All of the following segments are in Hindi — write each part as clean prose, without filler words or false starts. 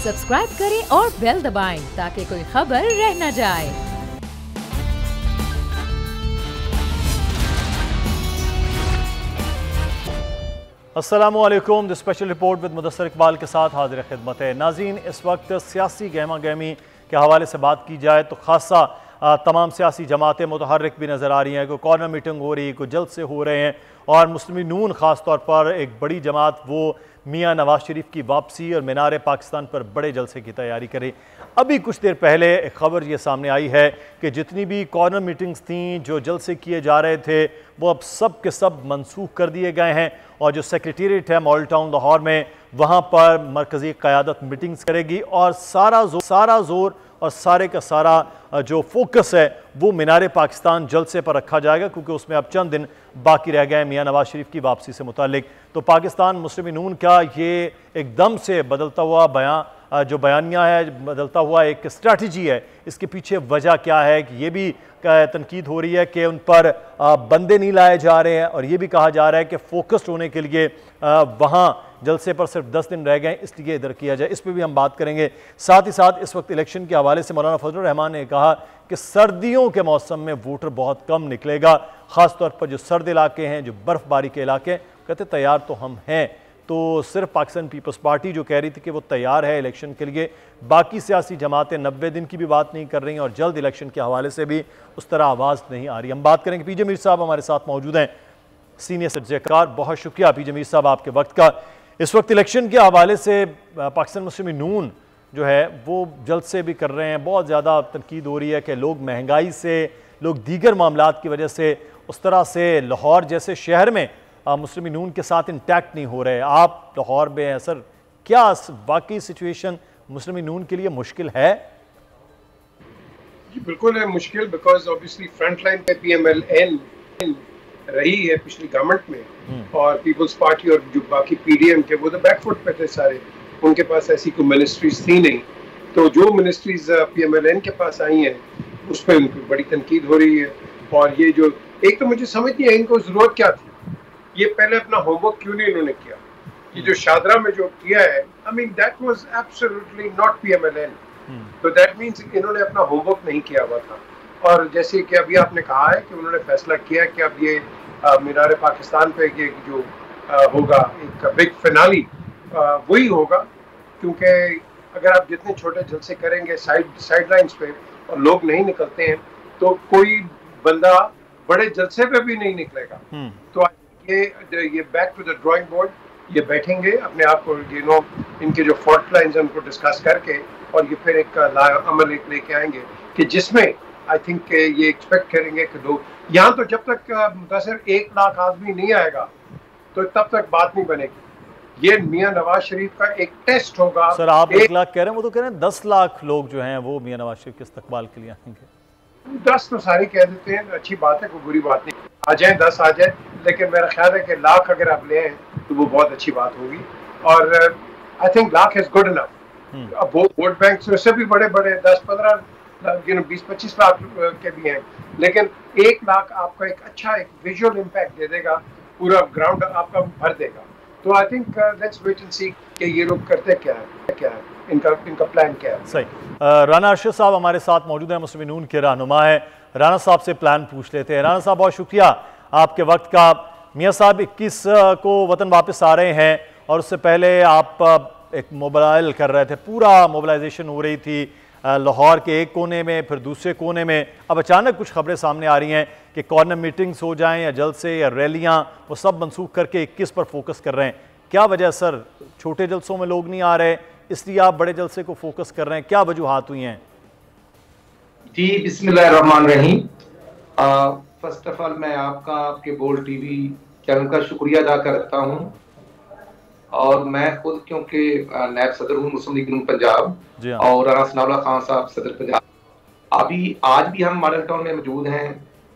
सब्सक्राइब करें और बेल दबाएं ताकि कोई खबर रह न जाए। अस्सलामुअलैकुम। The special report with Mudassar Iqbal के साथ हाजिर खिदमत है। नाज़रीन, इस वक्त सियासी गहमा गहमी के हवाले से बात की जाए तो खासा तमाम सियासी जमातें मुतहर्रिक भी नज़र आ रही हैं। कोई कॉर्नर मीटिंग हो रही है, कोई जलसे हो रहे हैं और मुस्लिम नून ख़ास तौर पर एक बड़ी जमात वो मियाँ नवाज शरीफ की वापसी और मीनार पाकिस्तान पर बड़े जलसे की तैयारी करे। अभी कुछ देर पहले एक खबर ये सामने आई है कि जितनी भी कॉर्नर मीटिंग्स थीं, जो जलसे किए जा रहे थे, वो अब सब के सब मनसूख कर दिए गए हैं और जो सेक्रेटेरिएट है मॉडल टाउन लाहौर में, वहाँ पर मरकज़ी क़यादत मीटिंग्स करेगी और सारा जोर और सारे का सारा जो फोकस है वो मीनार पाकिस्तान जलसे पर रखा जाएगा, क्योंकि उसमें अब चंद दिन बाकी रह गए मियाँ नवाज शरीफ की वापसी से मुतालिक। तो पाकिस्तान मुस्लिम नून का ये एकदम से बदलता हुआ जो बयानिया है, बदलता हुआ एक स्ट्रैटेजी है, इसके पीछे वजह क्या है कि ये भी तनकीद हो रही है कि उन पर बंदे नहीं लाए जा रहे हैं और ये भी कहा जा रहा है कि फोकस्ड होने के लिए वहाँ जलसे पर सिर्फ 10 दिन रह गए, इसलिए इधर किया जाए। इस पर भी हम बात करेंगे। साथ ही साथ इस वक्त इलेक्शन के हवाले से मौलाना फजलुर रहमान ने कहा कि सर्दियों के मौसम में वोटर बहुत कम निकलेगा, ख़ासतौर पर जो सर्द इलाके हैं, जो बर्फ़बारी के इलाके। कहते तैयार तो हम हैं। तो सिर्फ पाकिस्तान पीपल्स पार्टी जो कह रही थी कि वो तैयार है इलेक्शन के लिए, बाकी सियासी जमातें 90 दिन की भी बात नहीं कर रही और जल्द इलेक्शन के हवाले से भी उस तरह आवाज़ नहीं आ रही। हम बात करेंगे। पीजे मीर साहब हमारे साथ मौजूद हैं, सीनियर सब्जेक्टकार। बहुत शुक्रिया पीजे मीर साहब आपके वक्त का। इस वक्त इलेक्शन के हवाले से पाकिस्तान मुस्लिम नून जो है वो जल्द से भी कर रहे हैं। बहुत ज़्यादा तनकीद हो रही है कि लोग महंगाई से, लोग दीगर मामलात की वजह से उस तरह से लाहौर जैसे शहर में मुस्लिम नून के साथ इंटैक्ट नहीं हो रहे। आप लाहौर में हैं सर, क्या वाकई सिचुएशन मुस्लिम नून के लिए मुश्किल है? जी बिल्कुल है मुश्किल, बिकॉज ऑब्वियसली फ्रंट लाइन पे PMLN रही है पिछली गवर्नमेंट में और पीपल्स पार्टी और जो बाकी PDM के वो तो बैकफुट पे थे सारे, उनके पास ऐसी कोई मिनिस्ट्रीज थी नहीं। तो जो मिनिस्ट्रीज PMLN के पास आई हैं उस पर उनकी बड़ी तनकीद हो रही है। और ये जो एक तो मुझे समझ नहीं है इनको ज़रूरत क्या थी, ये पहले अपना होमवर्क क्यों नहीं इन्होंने किया। ये जो शादरा में जो किया है, I mean that was absolutely not PMLN। तो दैट मीन्स इन्होंने अपना होमवर्क नहीं किया हुआ था। और जैसे कि अभी आपने कहा है कि उन्होंने फैसला किया कि अब ये मीनार पाकिस्तान पे ये जो होगा एक बिग फिनाली वही होगा, क्योंकि अगर आप जितने छोटे जलसे करेंगे साइड लाइन्स पे और लोग नहीं निकलते हैं तो कोई बंदा बड़े जलसे पे भी नहीं निकलेगा। तो ये back to the drawing board, ये बैठेंगे अपने आप को इनके जो फॉल्ट लाइन्स हैं उनको डिस्कस करके और ये फिर एक अमल एक लेके आएंगे कि जिसमें आई थिंक ये एक्सपेक्ट करेंगे कि लोग यहाँ तो जब तक मुतासिर 1 लाख आदमी नहीं आएगा तो तब तक बात नहीं बनेगी। ये मियाँ नवाज शरीफ का एक टेस्ट होगा। सर आप 1 लाख कह रहे हैं, वो तो कह रहे हैं 10 लाख लोग जो हैं वो मियाँ नवाज शरीफ के इस्तकबाल के लिए आएंगे। 10 तो सारे कह देते हैं, अच्छी बात है, कोई बुरी बात नहीं, आ जाए 10 आ जाए, लेकिन मेरा ख्याल है कि लाख अगर आप ले आए तो वो बहुत अच्छी बात होगी। और I think lakh is good enough. अब वो वोट बैंक से भी बड़े 10-15 20-25 लाख के भी हैं, लेकिन 1 लाख आपका एक अच्छा एक विजुअल इम्पैक्ट दे देगा, पूरा ग्राउंड आपका भर देगा। तो I think let's wait and see कि ये लोग करते क्या है इनका प्लान क्या है। सही। राना अरशद साहब हमारे साथ मौजूद हैं, मुस्लिम नून के रहनुमा है। राना साहब से प्लान पूछ लेते हैं। राना साहब बहुत शुक्रिया आपके वक्त का। मियाँ साहब 21 को वतन वापस आ रहे हैं और उससे पहले आप एक मोबाइल कर रहे थे, पूरा मोबिलाइजेशन हो रही थी लाहौर के एक कोने में, फिर दूसरे कोने में। अब अचानक कुछ खबरें सामने आ रही हैं कि कॉर्नर मीटिंग्स हो जाएं या जलसे या रैलियां, वो सब मनसूख करके 21 पर फोकस कर रहे हैं। क्या वजह सर? छोटे जलसों में लोग नहीं आ रहे, इसलिए आप बड़े जलसे को फोकस कर रहे हैं, क्या वजूहात हुई हैं? जी बिस्मिल्लाहिर्रहमानिर्रहीम। फर्स्ट ऑफ ऑल मैं आपके बोल्ड टीवी चैनल का शुक्रिया अदा करता हूं और मैं खुद क्योंकि नायब सदर हूँ मुस्लिम लीग नून पंजाब और राना सनाउल्लाह खान साहब सदर पंजाब, अभी आज भी हम मॉडल टाउन में मौजूद हैं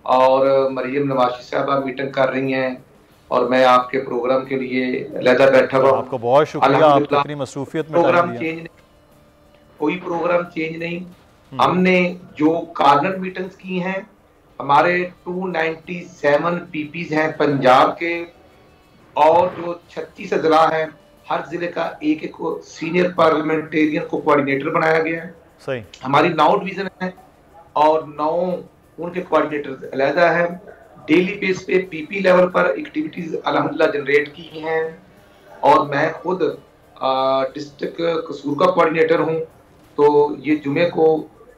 और मरियम नवाज साहबा मीटिंग कर रही हैं और मैं आपके प्रोग्राम के लिए अलहदा बैठा हुआ। आपको बहुत शुक्रिया, आप इतनी मसरूफियत में प्रोग्राम चेंज नहीं, कोई प्रोग्राम चेंज नहीं। हमने जो कॉर्नर मीटिंग्स की हैं, हमारे 297 PPs हैं पंजाब के और जो 36 अजला हैं हर जिले का एक एक सीनियर पार्लियामेंटेरियन को कोऑर्डिनेटर बनाया गया है। सही। हमारी 9 डिवीजन है और 9 उनके कोऑर्डिनेटर अलहदा है। डेली बेस पे पीपी लेवल पर एक्टिविटीज अल्हम्दुलिल्लाह जनरेट की हैं और मैं खुद डिस्ट्रिक्ट कसूर का कोऑर्डिनेटर हूं। तो ये जुमे को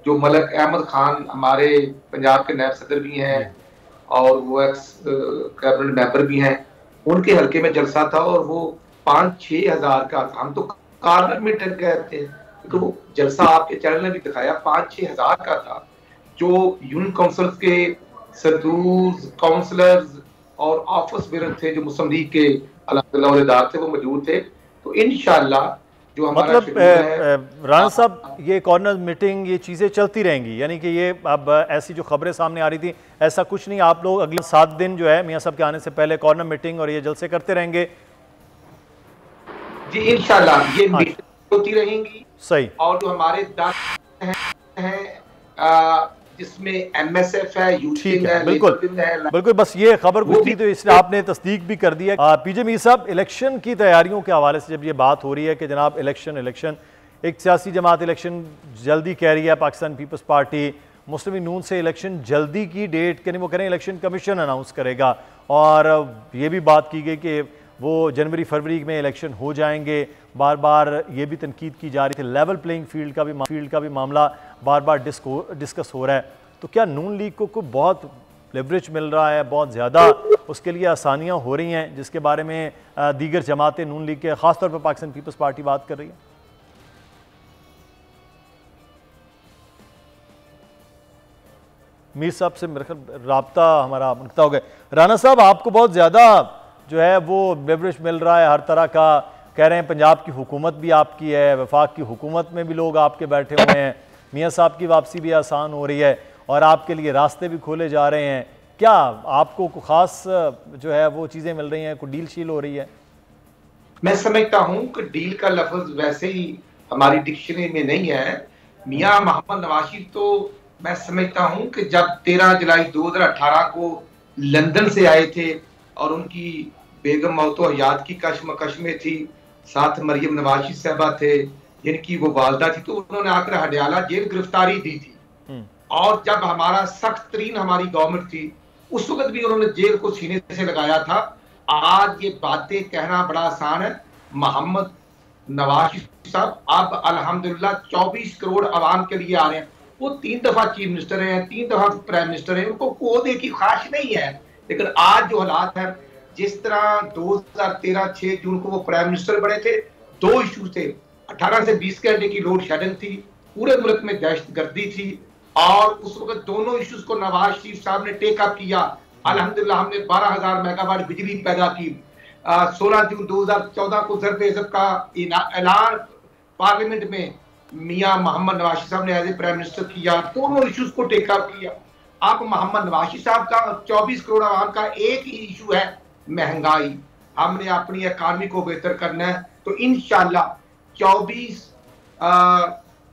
जो मलक अहमद खान हमारे पंजाब के नायब सदर भी हैं और वो एक्स कैबिनेट मेंबर भी हैं, उनके हल्के में जलसा था और वो 5-6 हज़ार का, हम तो कॉर्नर मीटिंग कहते हैं, तो वो जलसा आपके चैनल ने भी दिखाया 5-6 हज़ार का था। जो यूनियन काउंसिल के सदूर काउंसलर्स और ऑफिस बेरर थे जो मुस्लिम लीग के अल्हम्दुलिल्लाह थे वो मौजूद थे। तो इंशाल्लाह जो हमारा मतलब राणा साहब ये कॉर्नर मीटिंग ये चीज़ें चलती रहेंगी, यानी कि ये अब ऐसी जो खबरें सामने आ रही थी ऐसा कुछ नहीं, आप लोग अगले 7 दिन जो है मियां साहब के आने से पहले कॉर्नर मीटिंग और ये जलसे करते रहेंगे? जी इंशाल्लाह ये मीटिंग होती रहेंगी। सही। और जो हमारे हैं जिसमें एमएसएफ है, यूटीएम है, बिल्कुल बिल्कुल, बस ये खबर कुछ थी तो इसलिए आपने तस्दीक भी कर दिया। पीजे मीर साहब, इलेक्शन की तैयारियों के हवाले से जब ये बात हो रही है कि जनाब इलेक्शन एक सियासी जमात इलेक्शन जल्दी कह रही है, पाकिस्तान पीपल्स पार्टी मुस्लिम लीग नून से इलेक्शन जल्दी की डेट के नहीं, वो कह रहे हैं इलेक्शन कमीशन अनाउंस करेगा और ये भी बात की गई कि वो जनवरी फरवरी में इलेक्शन हो जाएंगे। बार बार ये भी तनकीद की जा रही थी, लेवल प्लेइंग फील्ड का भी मामला बार बार डिस्कस हो रहा है। तो क्या नून लीग को बहुत लेवरेज मिल रहा है, बहुत ज़्यादा उसके लिए आसानियाँ हो रही हैं जिसके बारे में दीगर जमातें नून लीग के ख़ासतौर पर पाकिस्तान पीपल्स पार्टी बात कर रही है? मीर साहब से मेरे ख्याल रब्ता हमारा मुनक़ता हो गया। राना साहब, आपको बहुत ज़्यादा जो है वो लेवरेज मिल रहा है हर तरह का, कह रहे हैं पंजाब की हुकूमत भी आपकी है, वफाक की हुकूमत में भी लोग आपके बैठे हुए हैं, मियाँ साहब की वापसी भी आसान हो रही है और आपके लिए रास्ते भी खोले जा रहे हैं। क्या आपको कोई ख़ास जो है वो चीज़ें मिल रही हैं, कोई डील शील हो रही है? मैं समझता हूँ कि डील का लफ्ज़ वैसे ही हमारी डिक्शनरी में नहीं है। मियाँ मोहम्मद नवाज शरीफ तो मैं समझता हूँ कि जब 13 जुलाई 2018 को लंदन से आए थे और उनकी बेगम मौतो हयात की कशमकश में थी, साथ मरियम नवाज शरीफ साहबा थे जिनकी वो वालदा थी, तो उन्होंने आकर हडियाला जेल गिरफ्तारी दी थी। और जब हमारा सख्त तरीन हमारी गवर्नमेंट थी उस वक्त भी उन्होंने जेल को सीने से लगाया था। आज ये बातें कहना बड़ा आसान है। मोहम्मद नवाज शरीफ साहब अब अल्हम्दुलिल्लाह 24 करोड़ आवाम के लिए आ रहे हैं। वो 3 दफा चीफ मिनिस्टर हैं, 3 दफा प्राइम मिनिस्टर हैं, उनको ओहदे की ख्वाहिश नहीं है। लेकिन आज जो हालात है, जिस तरह 2013 6 जून को वो प्राइम मिनिस्टर बने थे, 2 इशू थे, 18 से 20 घंटे की लोड शेडिंग थी, पूरे मुल्क में दहशतगर्दी थी और उस वक्त दोनों इश्यूज को नवाज शरीफ साहब ने टेक अप किया। अल्हम्दुलिल्लाह हमने 12,000 मेगावाट बिजली पैदा की। 16 जून 2014 को ज़रब इज़्ज़त का ऐलान पार्लियामेंट में मियां मोहम्मद नवाज शरीफ साहब ने एज ए प्राइम मिनिस्टर किया, दोनों इश्यूज को टेक अप किया। आप मोहम्मद नवाज शरीफ साहब का 24 करोड़ आवाम का एक ही इशू है महंगाई। हमने अपनी इकॉनमी को बेहतर करना है, तो इंशाल्लाह 24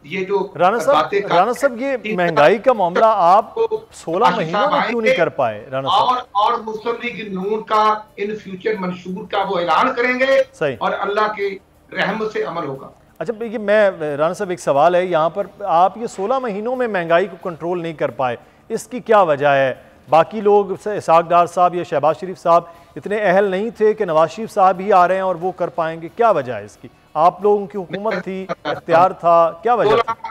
ये जो राना साहब ये महंगाई का मामला आप 16 महीनों में क्यों नहीं कर पाए राना साहब? और मुस्लिम लीग नून का इन फ्यूचर मंशूर का वो ऐलान करेंगे सही, और अल्लाह के रहमत से अमल होगा। अच्छा देखिए, मैं राना साहब एक सवाल है यहाँ पर, आप ये 16 महीनों में महंगाई को कंट्रोल नहीं कर पाए, इसकी क्या वजह है? बाकी लोग इसाक डार साहब या शहबाज शरीफ साहब इतने अहल नहीं थे कि नवाज शरीफ साहब ही आ रहे हैं और वो कर पाएंगे, क्या वजह है इसकी? आप लोगों की हुकूमत थी, इख्तियार था, क्या वजह थी?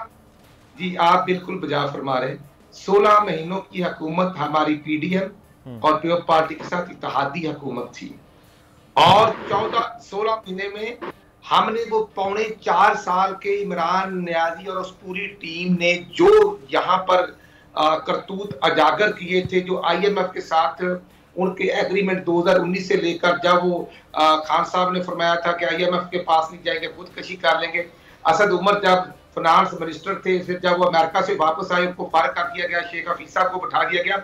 जी आप बिल्कुल बजा फरमा रहे। 16 महीनों की हुकूमत हमारी पीडीएम और पीओ पार्टी के साथ इत्तेहादी हुकूमत थी और 16 महीने में हमने वो 4.25 साल के इमरान नियाजी और उस पूरी टीम ने जो यहाँ पर करतूत उजागर किए थे, जो IMF के साथ उनके एग्रीमेंट 2019 से लेकर जब वो खान साहब ने फरमाया था कि IMF के पास नहीं जाएंगे, खुदकशी कर लेंगे। असद उमर जब फाइनेंस मिनिस्टर थे, फिर जब वो अमेरिका से वापस आए उनको फारिग कर दिया गया, शेख हफीज साहब को बैठा दिया गया।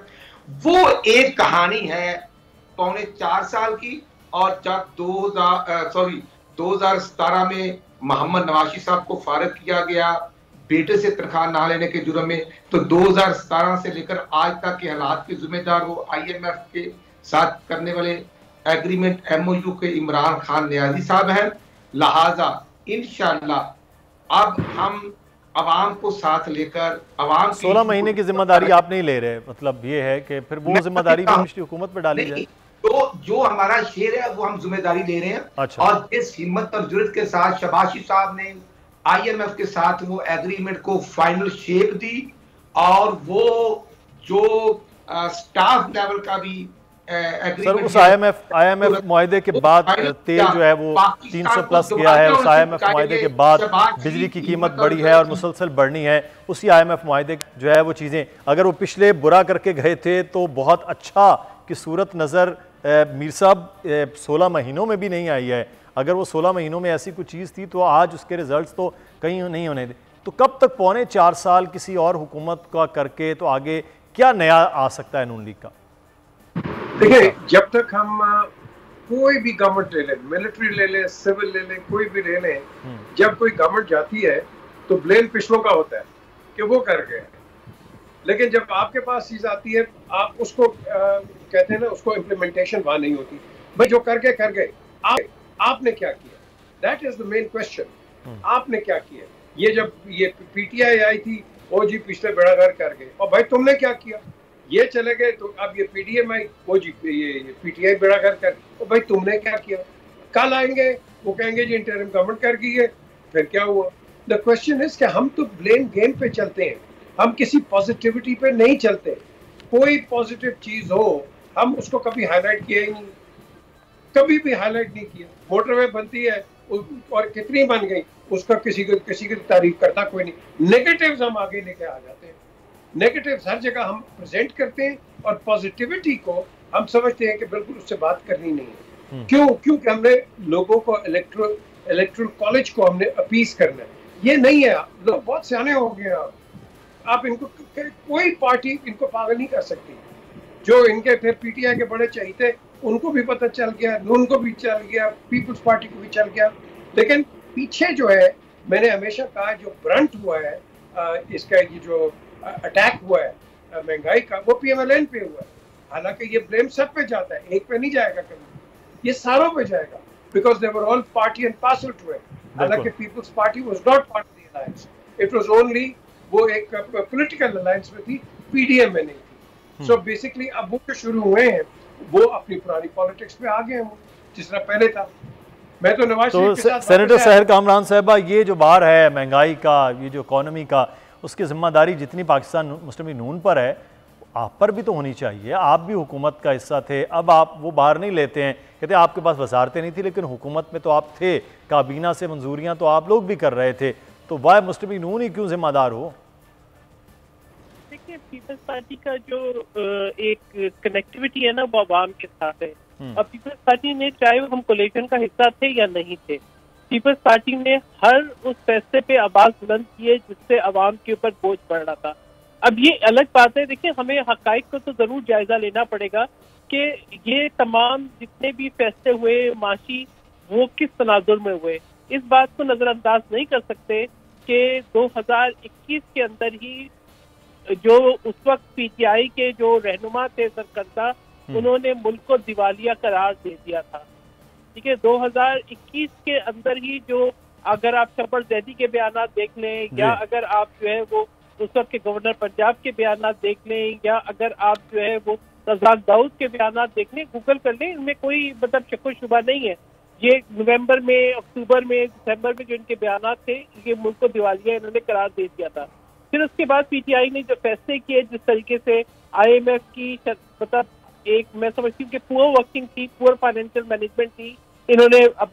वो एक कहानी है 4.25 साल की। और जब 2017 में मोहम्मद नवाज शरीफ साहब को फारिग किया गया बेटे से तनख्वाह ना लेने के जुर्म में, तो 2017 से लेकर आज तक के हालात के जिम्मेदार वो IMF के साथ करने वाले एग्रीमेंट MOU के इमरान खान नियाजी साहब हैं। लिहाजा इंशाअल्लाह अब हम अवाम को साथ लेकर अवाम 16 महीने की जिम्मेदारी आप नहीं ले रहे, मतलब ये है कि फिर वो जिम्मेदारी भी पिछली हुकूमत पर डाली जाए। जो हमारा शेर है वो हम जिम्मेदारी ले रहे हैं। अच्छा। और इस हिम्मत और जुर्रत के साथ शबाशी साहब ने IMF के साथ वो एग्रीमेंट को फाइनल शेप दी, और वो जो स्टाफ लेवल का भी सर उस IMF मुआहदे के बाद तेल जो है वो 300 प्लस गया है। उस IMF मुआहदे के बाद बिजली की कीमत बढ़ी है और मुसलसल बढ़नी है। उसी IMF मुआहदे जो है वो चीज़ें, अगर वो पिछले बुरा करके गए थे तो बहुत अच्छा की सूरत नज़र मीर साहब 16 महीनों में भी नहीं आई है। अगर वो 16 महीनों में ऐसी कोई चीज़ थी तो आज उसके रिजल्ट्स तो कहीं नहीं होने थे। तो कब तक 4.25 साल किसी और हुकूमत का करके तो आगे क्या नया आ सकता है नून लीग का? देखिए, जब तक हम कोई भी गवर्नमेंट ले लें, मिलिट्री ले लें, सिविल ले लें, कोई भी ले लें, जब कोई गवर्नमेंट जाती है तो ब्लेम पिछलों का होता है कि वो कर गए। लेकिन जब आपके पास चीज आती है, आप उसको कहते हैं ना, उसको इम्प्लीमेंटेशन वहां नहीं होती। भाई जो कर गए, आपने क्या किया? That is the main question. आपने क्या किया? ये जब ये PTI आई थी, ओ जी पिछले बेड़ा घर कर गए, और भाई तुमने क्या किया? ये चले गए तो अब ये PDM आई, ओ जी ये PTI बेड़ा घर कर, तो भाई तुमने क्या किया? कल आएंगे वो कहेंगे जी इंटरिम गवर्नमेंट कर गई है, फिर क्या हुआ? द क्वेश्चन इज कि हम तो ब्लेम गेम पे चलते हैं, हम किसी पॉजिटिविटी पे नहीं चलते। कोई पॉजिटिव चीज हो हम उसको कभी हाईलाइट किया ही नहीं, कभी भी हाईलाइट नहीं किया। मोटरवे बनती है और कितनी बन गई, उसका किसी की तारीफ करता कोई नहीं। नेगेटिव्स हम आगे लेके आ जाते हैं, नेगेटिव्स हर जगह हम प्रेजेंट करते हैं, और पॉजिटिविटी को हम समझते हैं कि बिल्कुल उससे बात करनी नहीं है। क्यों? क्योंकि हमने लोगों को इलेक्ट्रल कॉलेज को हमने अपीस करना है। ये नहीं है, लोग बहुत सियाने हो गए। आप इनको कोई पार्टी इनको पागल नहीं कर सकती। जो इनके फिर PTI के बड़े चाहिए उनको भी पता चल गया, नून को भी चल गया, पीपल्स पार्टी को भी चल गया। लेकिन पीछे जो है, मैंने हमेशा कहा, जो ब्रंट हुआ है इसका, ये जो अटैक हुआ है महंगाई का, वो PMLN पे हुआ है। हालांकि ये ब्लेम सब पे जाता है, एक पे नहीं जाएगा कभी, ये सारों पे जाएगा, because they were all party and parcel to it. हालांकि People's Party was not part of the alliance, it was only, वो एक पॉलिटिकल अलायंस में थी, PDM में नहीं थी। सो बेसिकली अब वो जो शुरू हुए हैं वो अपनी पुरानी पॉलिटिक्स पे आ गए हैं, वो जिस तरह पहले था। मैं तो नवाज शरीफ के साथ सेनेटर सहर कामरान साहबा, ये जो बार है महंगाई का, ये जो इकोनॉमी का, उसकी जिम्मेदारी जितनी पाकिस्तान मुस्लिम लीग नून पर है, आप पर भी तो होनी चाहिए। आप भी हुकूमत का हिस्सा थे, अब आप वो बाहर नहीं लेते हैं। कहते आपके पास वजारतें नहीं थी, लेकिन हुकूमत में तो आप थे, काबीना से मंजूरियां तो आप लोग भी कर रहे थे, तो वाह मुस्लिम लीग नून ही क्यों जिम्मेदार हो? देखिए, पीपल्स पार्टी का जो एक कनेक्टिविटी है ना, वो आवाम के साथ है। अब पीपल्स पार्टी ने, चाहे हम कोलिशन का हिस्सा थे या नहीं थे, पीपल्स पार्टी ने हर उस फैसले पे आवाज बुलंद की है जिससे आवाम के ऊपर बोझ पड़ रहा था। अब ये अलग बात है, देखिए हमें हकाइक को तो जरूर जायजा लेना पड़ेगा कि ये तमाम जितने भी फैसले हुए माशी, वो किस तनाजुर में हुए। इस बात को नजरअंदाज नहीं कर सकते कि 2021 के अंदर ही जो उस वक्त PTI के जो रहनुमा थे सरकर्दा, उन्होंने मुल्क को दिवालिया करार दे दिया था। ठीक है, 2021 के अंदर ही जो, अगर आप शफर जैदी के बयान देख लें, या अगर आप जो है वो उस वक्त के गवर्नर पंजाब के बयान देख लें, या अगर आप जो है वो रज़ाक दाऊद के बयान देख लें, गूगल कर लें, इनमें कोई मतलब शक शुबा नहीं है। ये नवंबर में, अक्टूबर में, दिसंबर में जो इनके बयान थे, ये मुल्क को दिवालिया इन्होंने करार दे दिया था। फिर उसके बाद PTI ने जो फैसले किए, जिस तरीके से IMF की मतलब एक, मैं समझती हूँ कि पुअर वर्किंग थी, पुअर फाइनेंशियल मैनेजमेंट थी, इन्होंने अब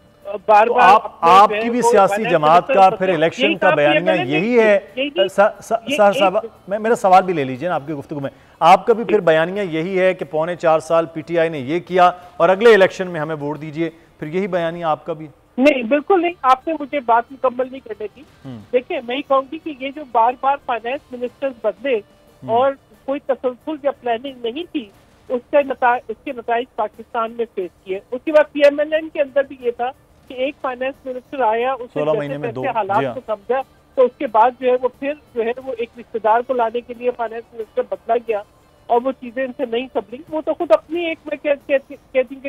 बार बार आपकी भी सियासी जमात का फिर इलेक्शन का बयानिया यही है। साहब मेरा सवाल भी ले लीजिए ना आपकी गुफ्तगू में, आपका भी फिर बयानिया यही है कि 4.25 साल PTI ने ये किया और अगले इलेक्शन में हमें वोट दीजिए, फिर यही बयानिया आपका भी? नहीं, बिल्कुल नहीं, आपने मुझे बात मुकम्मल नहीं करने दी। देखिए, मैं कहूँगी कि ये जो बार बार फाइनेंस मिनिस्टर्स बदले और कोई तसलसल या प्लानिंग नहीं थी, उसके नताइज पाकिस्तान में फेस किए। उसके बाद PMLN के अंदर भी ये था कि एक फाइनेंस मिनिस्टर आया, उसने जैसे हालात को समझा, तो उसके बाद जो है वो फिर जो है वो एक रिश्तेदार को लाने के लिए फाइनेंस मिनिस्टर बदला गया और वो चीजें इनसे नहीं संभली। वो तो खुद अपनी एक, मैं कहती हूँ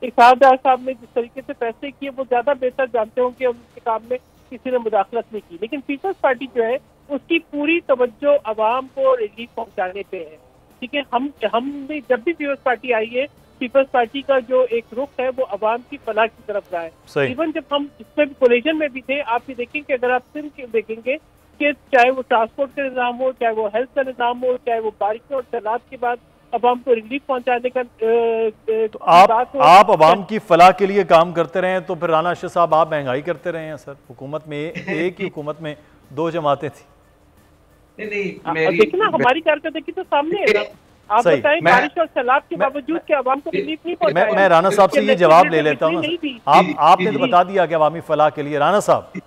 इरशाद साहब ने जिस तरीके से फैसले किए वो ज्यादा बेहतर जानते होंगे, उनके काम में किसी ने मुदाखलत नहीं की। लेकिन पीपल्स पार्टी जो है उसकी पूरी तवज्जो अवाम को रिलीफ पहुंचाने पे है। ठीक है, हम भी जब भी पीपल्स पार्टी आई है, पीपल्स पार्टी का जो एक रुख है वो अवाम की फलाह की तरफ रहा है। इवन जब हम इसमें भी कोलिशन में भी थे, आप ये देखेंगे, अगर आप सिंध देखेंगे कि चाहे वो ट्रांसपोर्ट का निज़ाम हो, चाहे वो हेल्थ का निज़ाम हो, चाहे वो बारिशों और सैलाब के बाद अवाम को रिलीफ पहुंचाने का तो आप अवाम की फलाह के लिए काम करते रहे हैं, तो फिर राना अरशद साहब आप महंगाई करते रहे हैं सर। हुकूमत में एक ही हुकूमत में दो जमातें थी। देखिए ना, हमारी कारकर्दगी तो सामने है ना। आप बताएं, बारिश और सैलाब के बावजूद के अवाम को रिलीफ नहीं पहुंचा। मैं राना साहब से ये जवाब ले लेता हूँ। आपने तो बता दिया कि अवामी फलाह के लिए। राना साहब,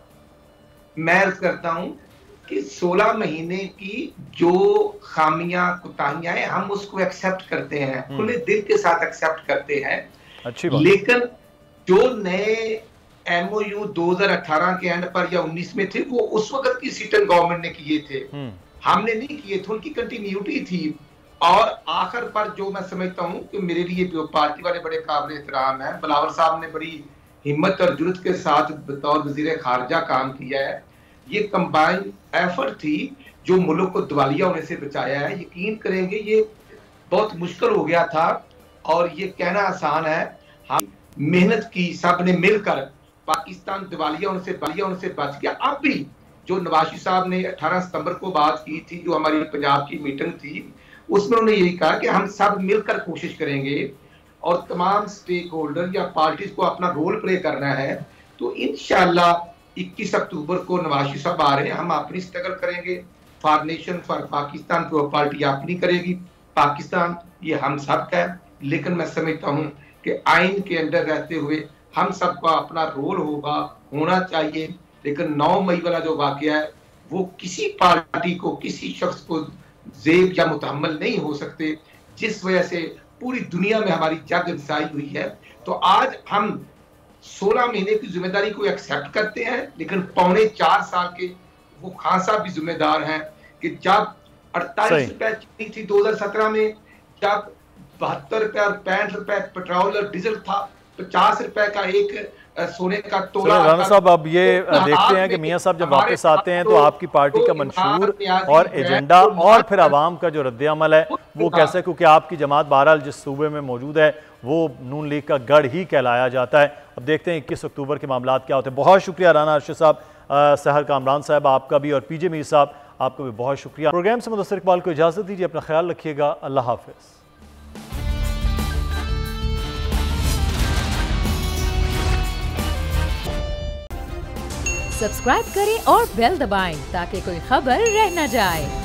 मैं अर्ज करता हूँ कि 16 महीने की जो खामियां कोताहियां हैं हम उसको एक्सेप्ट करते हैं, खुले दिल के साथ एक्सेप्ट करते हैं। अच्छी बात। लेकिन जो नए MOU 2018 के एंड पर या 19 में थे वो उस वक्त की सिटिंग गवर्नमेंट ने किए थे, हमने नहीं किए थे, उनकी कंटिन्यूटी थी। और आखिर पर जो मैं समझता हूँ कि मेरे लिए पार्टी वाले बड़े काबिल एहतराम है, बिलावल साहब ने बड़ी हिम्मत और जुर्रत के साथ बतौर वजीर खारजा काम किया है। ये कंबाइंड एफर्ट थी जो मुल्क को दिवालिया होने से बचाया है। यकीन करेंगे ये बहुत मुश्किल हो गया था और ये कहना आसान है। हम मेहनत की, सब ने मिलकर, पाकिस्तान दिवालिया होने से बच गया। अब भी जो नवाज साहब ने 18 सितंबर को बात की थी, जो हमारी पंजाब की मीटिंग थी, उसमें उन्होंने यही कहा कि हम सब मिलकर कोशिश करेंगे और तमाम स्टेक होल्डर या पार्टीज को अपना रोल प्ले करना है। तो इंशाल्लाह 21 अक्टूबर को नवाज साहब आ रहे हैं, हम अपनी स्ट्रगल करेंगे। For nation, for Pakistan party अपनी करेगी, पाकिस्तान ये हम सब का है। लेकिन मैं समझता हूँ कि आइन के अंदर रहते हुए हम सबका अपना रोल होना चाहिए। लेकिन 9 मई वाला जो वाकया है वो किसी पार्टी को, किसी शख्स को जेब या मुतहम्मल नहीं हो सकते, जिस वजह से पूरी दुनिया में हमारी जग इंसाई हुई है। तो आज हम 16 महीने की जिम्मेदारी को एक्सेप्ट करते हैं, लेकिन 3.25 साल के वो खान साहब भी जिम्मेदार हैं कि जब 48 रुपए चीनी थी 2017 में, जब 72 रुपए और 65 रुपए पेट्रोल और डीजल था, 50 रुपए का एक सोने का तोला। राना साहब, अब ये देखते हैं कि मियां साहब जब वापस आते हैं तो आपकी पार्टी का मंशूर और एजेंडा और फिर आवाम का जो रद्द-ए-अमल है वो कैसे, क्योंकि आपकी जमात बहरहाल जिस सूबे में मौजूद है वो नून लीग का गढ़ ही कहलाया जाता है। अब देखते हैं 21 अक्टूबर के मामलात क्या होते हैं। बहुत शुक्रिया राना अरशद साहब, सहर कामरान साहब आपका भी, और PJ मीर साहब आपका भी बहुत शुक्रिया। प्रोग्राम से मुदस्सिर इकबाल को इजाज़त दीजिए, अपना ख्याल रखिएगा, अल्लाह हाफिज़। सब्सक्राइब करें और बेल दबाएं ताकि कोई खबर रह न जाए।